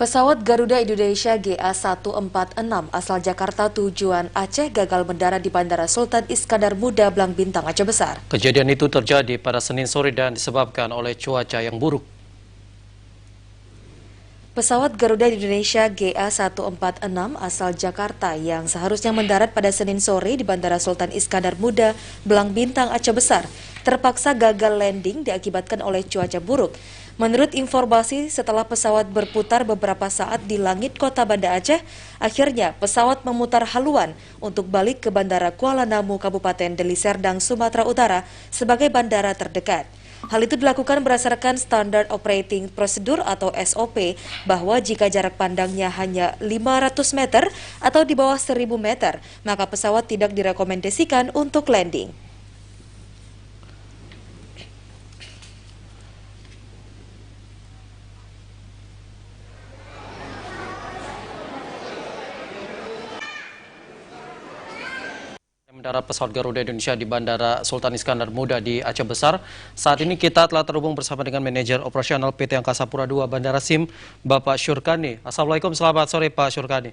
Pesawat Garuda Indonesia GA146 asal Jakarta tujuan Aceh gagal mendarat di Bandara Sultan Iskandar Muda, Blang Bintang, Aceh Besar. Kejadian itu terjadi pada Senin sore dan disebabkan oleh cuaca yang buruk. Pesawat Garuda Indonesia GA146 asal Jakarta yang seharusnya mendarat pada Senin sore di Bandara Sultan Iskandar Muda, Blang Bintang, Aceh Besar, terpaksa gagal landing diakibatkan oleh cuaca buruk. Menurut informasi, setelah pesawat berputar beberapa saat di langit kota Banda Aceh, akhirnya pesawat memutar haluan untuk balik ke Bandara Kuala Namu, Kabupaten Deli Serdang, Sumatera Utara sebagai bandara terdekat. Hal itu dilakukan berdasarkan Standard Operating Procedure atau SOP, bahwa jika jarak pandangnya hanya 500 meter atau di bawah 1000 meter, maka pesawat tidak direkomendasikan untuk landing. Mendarat pesawat Garuda Indonesia di Bandara Sultan Iskandar Muda di Aceh Besar. Saat ini kita telah terhubung bersama dengan manajer operasional PT Angkasa Pura II Bandara SIM, Bapak Syurkani. Assalamualaikum, selamat sore Pak Syurkani.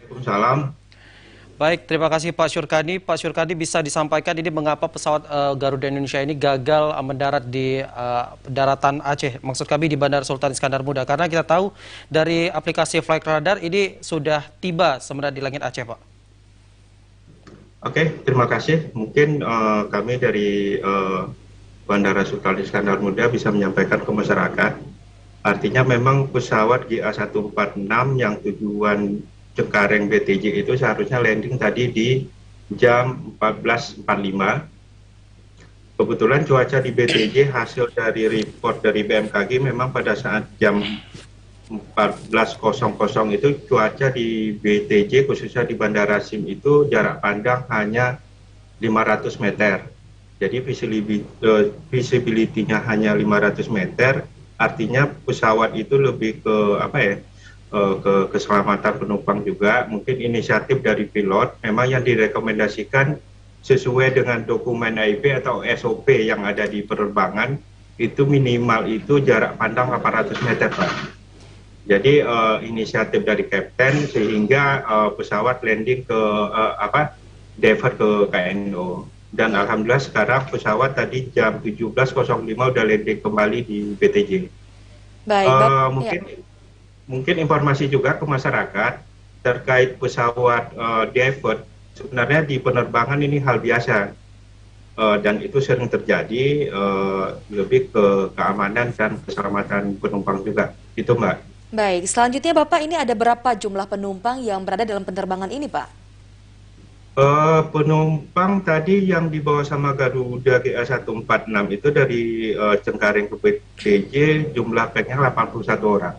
Waalaikumsalam. Baik, terima kasih Pak Syurkani. Pak Syurkani, bisa disampaikan ini mengapa pesawat Garuda Indonesia ini gagal mendarat di daratan Aceh, maksud kami di Bandara Sultan Iskandar Muda, karena kita tahu dari aplikasi Flight Radar ini sudah tiba sebenarnya di langit Aceh, Pak. Oke, terima kasih. Mungkin kami dari Bandara Sultan Iskandar Muda bisa menyampaikan ke masyarakat. Artinya memang pesawat GA146 yang tujuan Cengkareng BTJ itu seharusnya landing tadi di jam 14.45. Kebetulan cuaca di BTJ hasil dari report dari BMKG memang pada saat jam 14.00 itu cuaca di BTJ khususnya di Bandara SIM itu jarak pandang hanya 500 meter. Jadi visibility-nya hanya 500 meter, artinya pesawat itu lebih ke ke keselamatan penumpang juga. Mungkin inisiatif dari pilot memang yang direkomendasikan sesuai dengan dokumen AIP atau SOP yang ada di penerbangan itu minimal itu jarak pandang 800 meter, Pak. Jadi inisiatif dari kapten sehingga pesawat landing ke divert ke KNO, dan alhamdulillah sekarang pesawat tadi jam 17.05 udah landing kembali di BTJ. Baik, Mungkin informasi juga ke masyarakat terkait pesawat divert, sebenarnya di penerbangan ini hal biasa dan itu sering terjadi, lebih ke keamanan dan keselamatan penumpang juga. Itu, Mbak. Baik, selanjutnya Bapak, ini ada berapa jumlah penumpang yang berada dalam penerbangan ini, Pak? Penumpang tadi yang dibawa sama Garuda GA146 itu dari Cengkareng ke BTJ jumlah packnya 81 orang.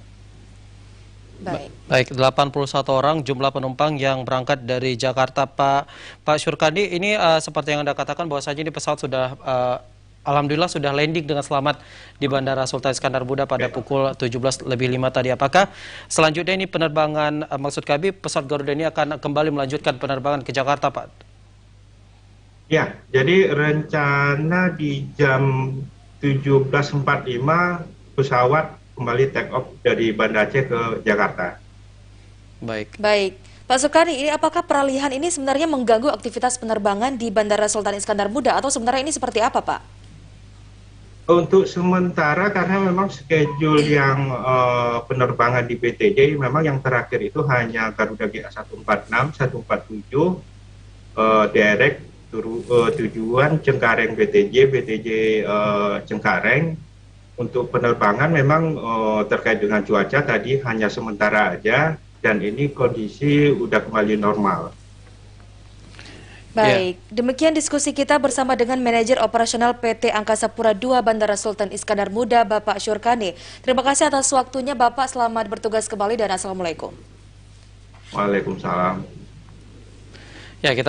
Baik, 81 orang jumlah penumpang yang berangkat dari Jakarta, Pak Syurkani. Ini seperti yang Anda katakan bahwasanya ini pesawat sudah alhamdulillah sudah landing dengan selamat di Bandara Sultan Iskandar Muda pada pukul 17.05 tadi. Apakah selanjutnya ini penerbangan, maksud kami pesawat Garuda ini akan kembali melanjutkan penerbangan ke Jakarta, Pak? Ya, jadi rencana di jam 17.45 pesawat kembali take off dari Banda Aceh ke Jakarta. Baik. Pak Syurkani, ini apakah peralihan ini sebenarnya mengganggu aktivitas penerbangan di Bandara Sultan Iskandar Muda atau sebenarnya ini seperti apa, Pak? Untuk sementara karena memang schedule yang penerbangan di BTJ memang yang terakhir itu hanya Garuda GA146, 147 direct tujuan Cengkareng BTJ Cengkareng. Untuk penerbangan memang terkait dengan cuaca tadi hanya sementara aja, dan ini kondisi udah kembali normal. Baik, demikian diskusi kita bersama dengan manajer operasional PT Angkasa Pura II Bandara Sultan Iskandar Muda, Bapak Syurkani. Terima kasih atas waktunya, Bapak. Selamat bertugas kembali dan Assalamualaikum. Waalaikumsalam. Ya, kita